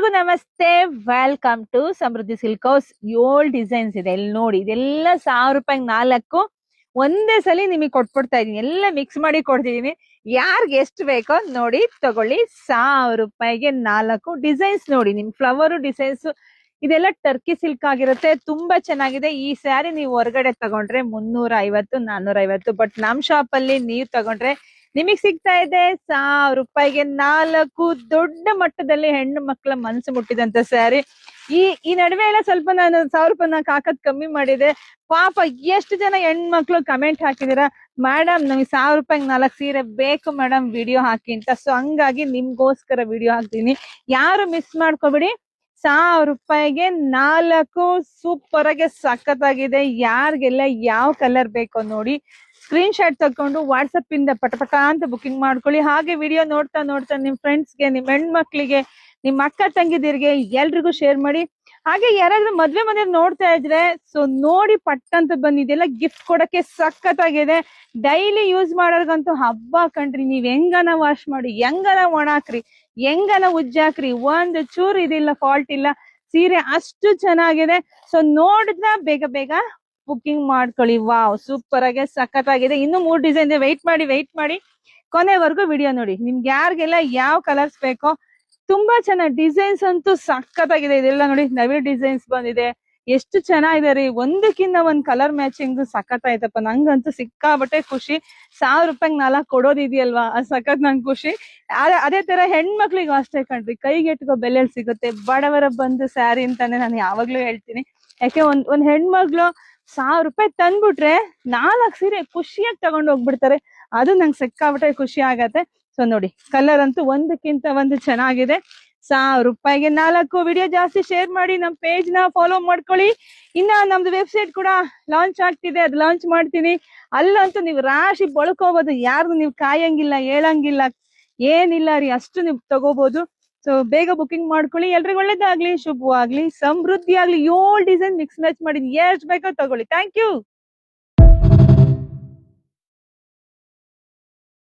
ಎಲ್ರಿಗೂ ನಮಸ್ತೆ, welcome to Samruddhi silk house. 7 designs ಇದೆ ಇಲ್ಲಿ ನೋಡಿ. ಇದೆಲ್ಲ 1000 ರೂಪಾಯಿಗೆ 4 ಒಂದೇ ಸಲ ನಿಮಗೆ ಕೊಟ್ಬಿಡ್ತಾ ಇದೀನಿ. ಎಲ್ಲ ಮಿಕ್ಸ್ ಮಾಡಿ ಕೊಡ್ತಿದೀನಿ. ಯಾರ್ಗೆ ಎಷ್ಟು ಬೇಕೋ ನೋಡಿ ತಗೊಳ್ಳಿ. 1000 ರೂಪಾಯಿಗೆ 4 ಡಿಸೈನ್ಸ್ ನೋಡಿ. ನಿಮ್ ಫ್ಲವರ್ ಡಿಸೈನ್ಸ್ ಇದೆಲ್ಲ ಟರ್ಕಿ ಸಿಲ್ಕ್ ಆಗಿರುತ್ತೆ. ತುಂಬಾ ಚೆನ್ನಾಗಿದೆ. ಈ ಸ್ಯಾರಿ ನೀವು ಹೊರಗಡೆ ತಗೊಂಡ್ರೆ 350 450, ಬಟ್ ನಮ್ ಶಾಪ್ ಅಲ್ಲಿ ನೀವು ತಗೊಂಡ್ರೆ ನಿಮಗ್ ಸಿಗ್ತಾ ಇದೆ 1000 ರೂಪಾಯಿಗೆ 4 ದೊಡ್ಡ ಮಟ್ಟದಲ್ಲಿ ಹೆಣ್ಣು ಮಕ್ಕಳ ಮನಸ್ಸು ಮುಟ್ಟಿದಂತ ಸ್ಯಾರಿ. ಈ ನಡುವೆ ಎಲ್ಲ ಸ್ವಲ್ಪ ನಾನು 1000 ರೂಪಾಯಿ ಹಾಕದ್ ಕಮ್ಮಿ ಮಾಡಿದೆ. ಪಾಪ ಎಷ್ಟು ಜನ ಹೆಣ್ಮಕ್ಳು ಕಮೆಂಟ್ ಹಾಕಿದಿರ, ಮೇಡಮ್ ನಮಗೆ 1000 ರೂಪಾಯಿಗೆ 4 ಸೀರೆ ಬೇಕು ಮೇಡಮ್, ವಿಡಿಯೋ ಹಾಕಿ ಅಂತ. ಸೊ ಹಂಗಾಗಿ ನಿಮ್ಗೋಸ್ಕರ ವಿಡಿಯೋ ಹಾಕ್ತೀನಿ. ಯಾರು ಮಿಸ್ ಮಾಡ್ಕೋಬಿಡಿ. 1000 ರೂಪಾಯಿಗೆ 4 ಸೂಪರ್ ಆಗಿ ಸಖತ್ತಾಗಿದೆ. ಯಾರಿಗೆಲ್ಲ ಯಾವ ಕಲರ್ ಬೇಕೋ ನೋಡಿ ಸ್ಕ್ರೀನ್ ಶಾಟ್ ತಕೊಂಡು ವಾಟ್ಸಪ್ ಇಂದ ಪಟಪಟ ಅಂತ ಬುಕಿಂಗ್ ಮಾಡ್ಕೊಳ್ಳಿ. ಹಾಗೆ ವಿಡಿಯೋ ನೋಡ್ತಾ ನೋಡ್ತಾ ನಿಮ್ ಫ್ರೆಂಡ್ಸ್ಗೆ, ನಿಮ್ ಹೆಣ್ಮಕ್ಳಿಗೆ, ನಿಮ್ ಅಕ್ಕ ತಂಗಿದಿರ್ಗೆ ಎಲ್ರಿಗೂ ಶೇರ್ ಮಾಡಿ. ಹಾಗೆ ಯಾರಾದ್ರೂ ಮದ್ವೆ ಮನೆಯವ್ರು ನೋಡ್ತಾ ಇದ್ರೆ ಸೊ ನೋಡಿ ಪಟ್ ಅಂತ ಬಂದಿದೆಲ್ಲ ಗಿಫ್ಟ್ ಕೊಡಕ್ಕೆ ಸಖತ್ತಾಗಿದೆ. ಡೈಲಿ ಯೂಸ್ ಮಾಡೋರ್ಗಂತೂ ಹಬ್ಬ ಕಣ್ರಿ. ನೀವ್ ಹೆಂಗನ ವಾಶ್ ಮಾಡಿ, ಹೆಂಗನ ಒಣಾಕ್ರಿ, ಹೆಂಗನ ಉಜ್ಜಾಕ್ರಿ, ಒಂದ್ ಚೂರ್ ಇದಿಲ್ಲ, ಫಾಲ್ಟ್ ಇಲ್ಲ. ಸೀರೆ ಅಷ್ಟು ಚೆನ್ನಾಗಿದೆ. ಸೊ ನೋಡಿದ್ರ ಬೇಗ ಬೇಗ ಬುಕಿಂಗ್ ಮಾಡ್ಕೊಳ್ಳಿ. ವಾವ್, ಸೂಪರ್ ಆಗಿ ಸಖತ್ತಾಗಿದೆ. ಇನ್ನು 3 ಡಿಸೈನ್ ಇದೆ. ವೆಯ್ಟ್ ಮಾಡಿ ಕೊನೆವರೆಗೂ ವಿಡಿಯೋ ನೋಡಿ. ನಿಮ್ಗೆ ಯಾರಿಗೆಲ್ಲ ಯಾವ ಕಲರ್ಸ್ ಬೇಕೋ ತುಂಬಾ ಚೆನ್ನಾಗಿ ಡಿಸೈನ್ಸ್ ಅಂತೂ ಸಖತ್ತಾಗಿದೆ. ಇದೆಲ್ಲ ನೋಡಿ ನವೀನ್ ಡಿಸೈನ್ಸ್ ಬಂದಿದೆ. ಎಷ್ಟು ಚೆನ್ನಾಗಿದೆ ರೀ. ಒಂದಕ್ಕಿಂತ ಒಂದ್ ಕಲರ್ ಮ್ಯಾಚಿಂಗ್ ಸಖತ್ತಾಯ್ತಪ್ಪ. ನಂಗಂತೂ ಸಿಕ್ಕಾಬಟ್ಟೆ ಖುಷಿ. 1000 ರೂಪಾಯಿಗೆ 4 ಕೊಡೋದಿದೆಯಲ್ವಾ, ಸಖತ್ ನಂಗೆ ಖುಷಿ. ಅದೇ ತರ ಹೆಣ್ಮಕ್ಳಿಗೂ ಅಷ್ಟೇ ಕಣ್ರಿ. ಕೈಗೆಟ್ಕೋ ಬೆಲೆಯಲ್ಲಿ ಸಿಗುತ್ತೆ. ಬಡವರ ಬಂದು ಸ್ಯಾರಿ ಅಂತಾನೆ ನಾನು ಯಾವಾಗ್ಲೂ ಹೇಳ್ತೀನಿ. ಯಾಕೆ ಒಂದ್ ಹೆಣ್ಮಗ್ಳು 1000 ರೂಪಾಯಿ ತಂದ್ಬಿಟ್ರೆ 4 ಸೀರೆ ಖುಷಿಯಾಗಿ ತಗೊಂಡು ಹೋಗ್ಬಿಡ್ತಾರೆ. ಅದು ನಂಗೆ ಸಿಕ್ಕಾಬಿಟ್ಟೆ ಖುಷಿ ಆಗತ್ತೆ. ಸೊ ನೋಡಿ ಕಲರ್ ಅಂತೂ ಒಂದಕ್ಕಿಂತ ಒಂದು ಚೆನ್ನಾಗಿದೆ. 1000 ರೂಪಾಯಿಗೆ 4. ವಿಡಿಯೋ ಜಾಸ್ತಿ ಶೇರ್ ಮಾಡಿ, ನಮ್ ಪೇಜ್ ನ ಫಾಲೋ ಮಾಡ್ಕೊಳ್ಳಿ. ಇನ್ನ ನಮ್ದು ವೆಬ್ಸೈಟ್ ಕೂಡ ಲಾಂಚ್ ಆಗ್ತಿದೆ, ಅದು ಲಾಂಚ್ ಮಾಡ್ತೀನಿ. ಅಲ್ಲಂತೂ ನೀವು ರಾಶಿ ಬಳ್ಕೋಬಹುದು. ಯಾರು ನೀವು ಕಾಯಂಗಿಲ್ಲ, ಹೇಳಂಗಿಲ್ಲ, ಏನಿಲ್ಲ ರೀ, ಅಷ್ಟು ನೀವು ತಗೋಬಹುದು. ಸೊ ಬೇಗ ಬುಕಿಂಗ್ ಮಾಡ್ಕೊಳ್ಳಿ. ಎಲ್ರಿಗೂ ಒಳ್ಳೇದಾಗ್ಲಿ, ಶುಭವಾಗ್ಲಿ, ಸಮೃದ್ಧಿ ಆಗ್ಲಿ. 7 ಡಿಸೈನ್ ಮಿಕ್ಸ್ ಮ್ಯಾಚ್ ಮಾಡಿ ಎಷ್ಟು ಬೇಕೋ ತಗೊಳ್ಳಿ. Thank you.